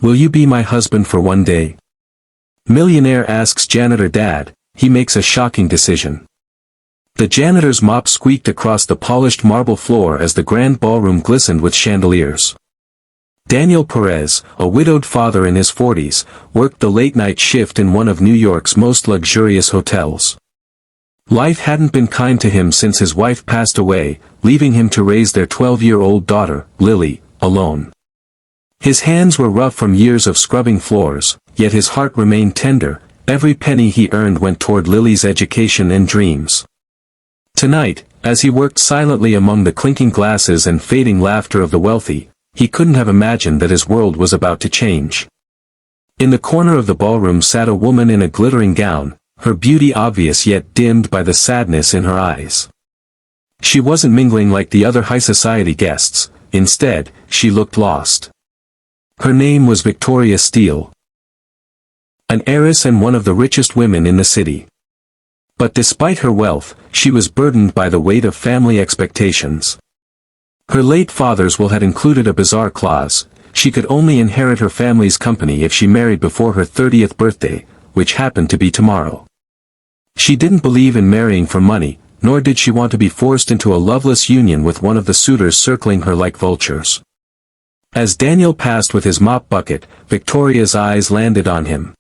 Will you be my husband for one day? Millionaire asks janitor dad. He makes a shocking decision. The janitor's mop squeaked across the polished marble floor as the grand ballroom glistened with chandeliers. Daniel Perez, a widowed father in his 40s, worked the late-night shift in one of New York's most luxurious hotels. Life hadn't been kind to him since his wife passed away, leaving him to raise their 12-year-old daughter, Lily, alone. His hands were rough from years of scrubbing floors, yet his heart remained tender. Every penny he earned went toward Lily's education and dreams. Tonight, as he worked silently among the clinking glasses and fading laughter of the wealthy, he couldn't have imagined that his world was about to change. In the corner of the ballroom sat a woman in a glittering gown, her beauty obvious yet dimmed by the sadness in her eyes. She wasn't mingling like the other high society guests, instead, she looked lost. Her name was Victoria Steele, an heiress and one of the richest women in the city. But despite her wealth, she was burdened by the weight of family expectations. Her late father's will had included a bizarre clause: she could only inherit her family's company if she married before her 30th birthday, which happened to be tomorrow. She didn't believe in marrying for money, nor did she want to be forced into a loveless union with one of the suitors circling her like vultures. As Daniel passed with his mop bucket, Victoria's eyes landed on him.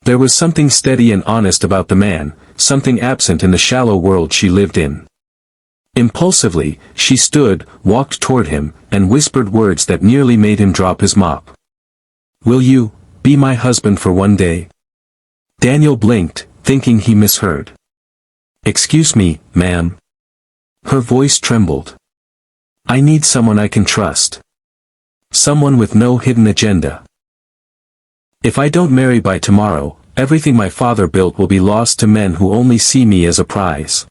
There was something steady and honest about the man, something absent in the shallow world she lived in. Impulsively, she stood, walked toward him, and whispered words that nearly made him drop his mop. "Will you be my husband for one day?" Daniel blinked, thinking he misheard. "Excuse me, ma'am." Her voice trembled. "I need someone I can trust. Someone with no hidden agenda. If I don't marry by tomorrow, everything my father built will be lost to men who only see me as a prize.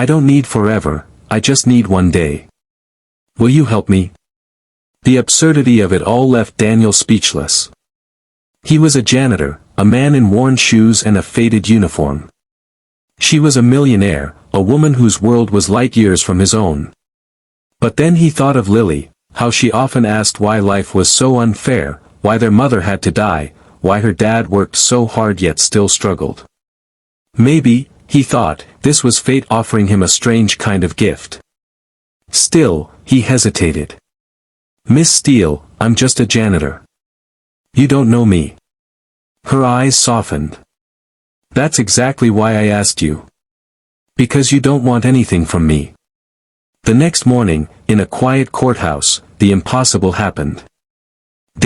I don't need forever, I just need one day. Will you help me?" The absurdity of it all left Daniel speechless. He was a janitor, a man in worn shoes and a faded uniform. She was a millionaire, a woman whose world was light years from his own. But then he thought of Lily, how she often asked why life was so unfair, why their mother had to die, why her dad worked so hard yet still struggled. Maybe, he thought, this was fate offering him a strange kind of gift. Still, he hesitated. "Miss Steele, I'm just a janitor. You don't know me." Her eyes softened. "That's exactly why I asked you. Because you don't want anything from me." The next morning, in a quiet courthouse, the impossible happened.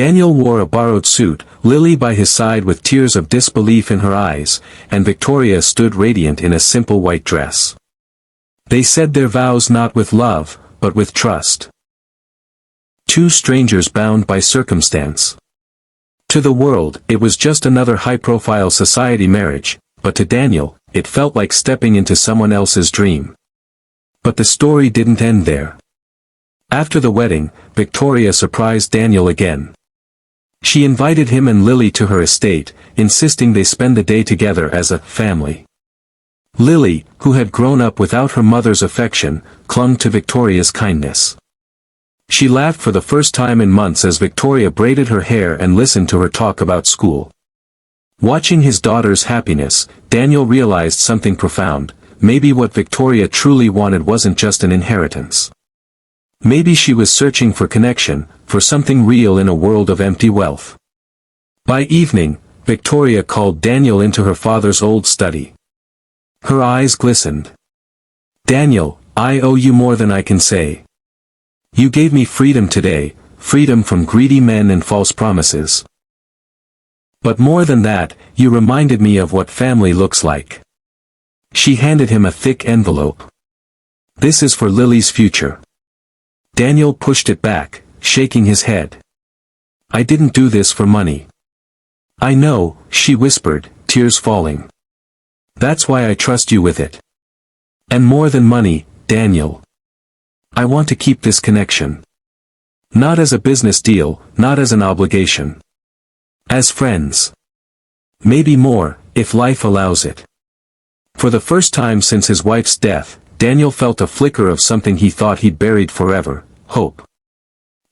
Daniel wore a borrowed suit, Lily by his side with tears of disbelief in her eyes, and Victoria stood radiant in a simple white dress. They said their vows not with love, but with trust. Two strangers bound by circumstance. To the world, it was just another high-profile society marriage, but to Daniel, it felt like stepping into someone else's dream. But the story didn't end there. After the wedding, Victoria surprised Daniel again. She invited him and Lily to her estate, insisting they spend the day together as a family. Lily, who had grown up without her mother's affection, clung to Victoria's kindness. She laughed for the first time in months as Victoria braided her hair and listened to her talk about school. Watching his daughter's happiness, Daniel realized something profound: maybe what Victoria truly wanted wasn't just an inheritance. Maybe she was searching for connection, for something real in a world of empty wealth. By evening, Victoria called Daniel into her father's old study. Her eyes glistened. "Daniel, I owe you more than I can say. You gave me freedom today, freedom from greedy men and false promises. But more than that, you reminded me of what family looks like." She handed him a thick envelope. "This is for Lily's future." Daniel pushed it back, shaking his head. "I didn't do this for money." "I know," she whispered, tears falling. "That's why I trust you with it. And more than money, Daniel. I want to keep this connection. Not as a business deal, not as an obligation. As friends. Maybe more, if life allows it." For the first time since his wife's death, Daniel felt a flicker of something he thought he'd buried forever: hope.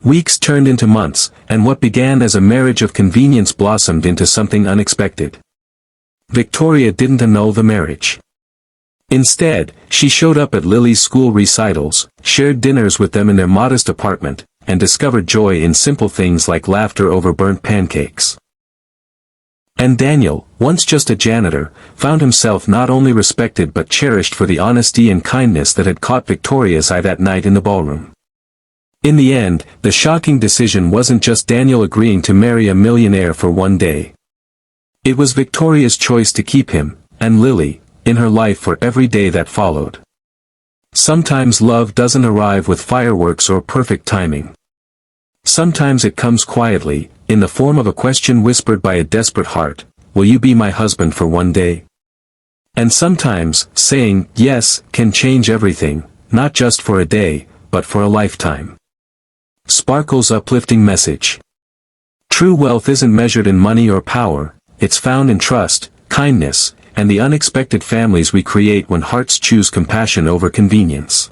Weeks turned into months, and what began as a marriage of convenience blossomed into something unexpected. Victoria didn't annul the marriage. Instead, she showed up at Lily's school recitals, shared dinners with them in their modest apartment, and discovered joy in simple things like laughter over burnt pancakes. And Daniel, once just a janitor, found himself not only respected but cherished for the honesty and kindness that had caught Victoria's eye that night in the ballroom. In the end, the shocking decision wasn't just Daniel agreeing to marry a millionaire for one day. It was Victoria's choice to keep him, and Lily, in her life for every day that followed. Sometimes love doesn't arrive with fireworks or perfect timing. Sometimes it comes quietly, in the form of a question whispered by a desperate heart, "Will you be my husband for one day?" And sometimes, saying yes can change everything, not just for a day, but for a lifetime. Sparkle's uplifting message. True wealth isn't measured in money or power, it's found in trust, kindness, and the unexpected families we create when hearts choose compassion over convenience.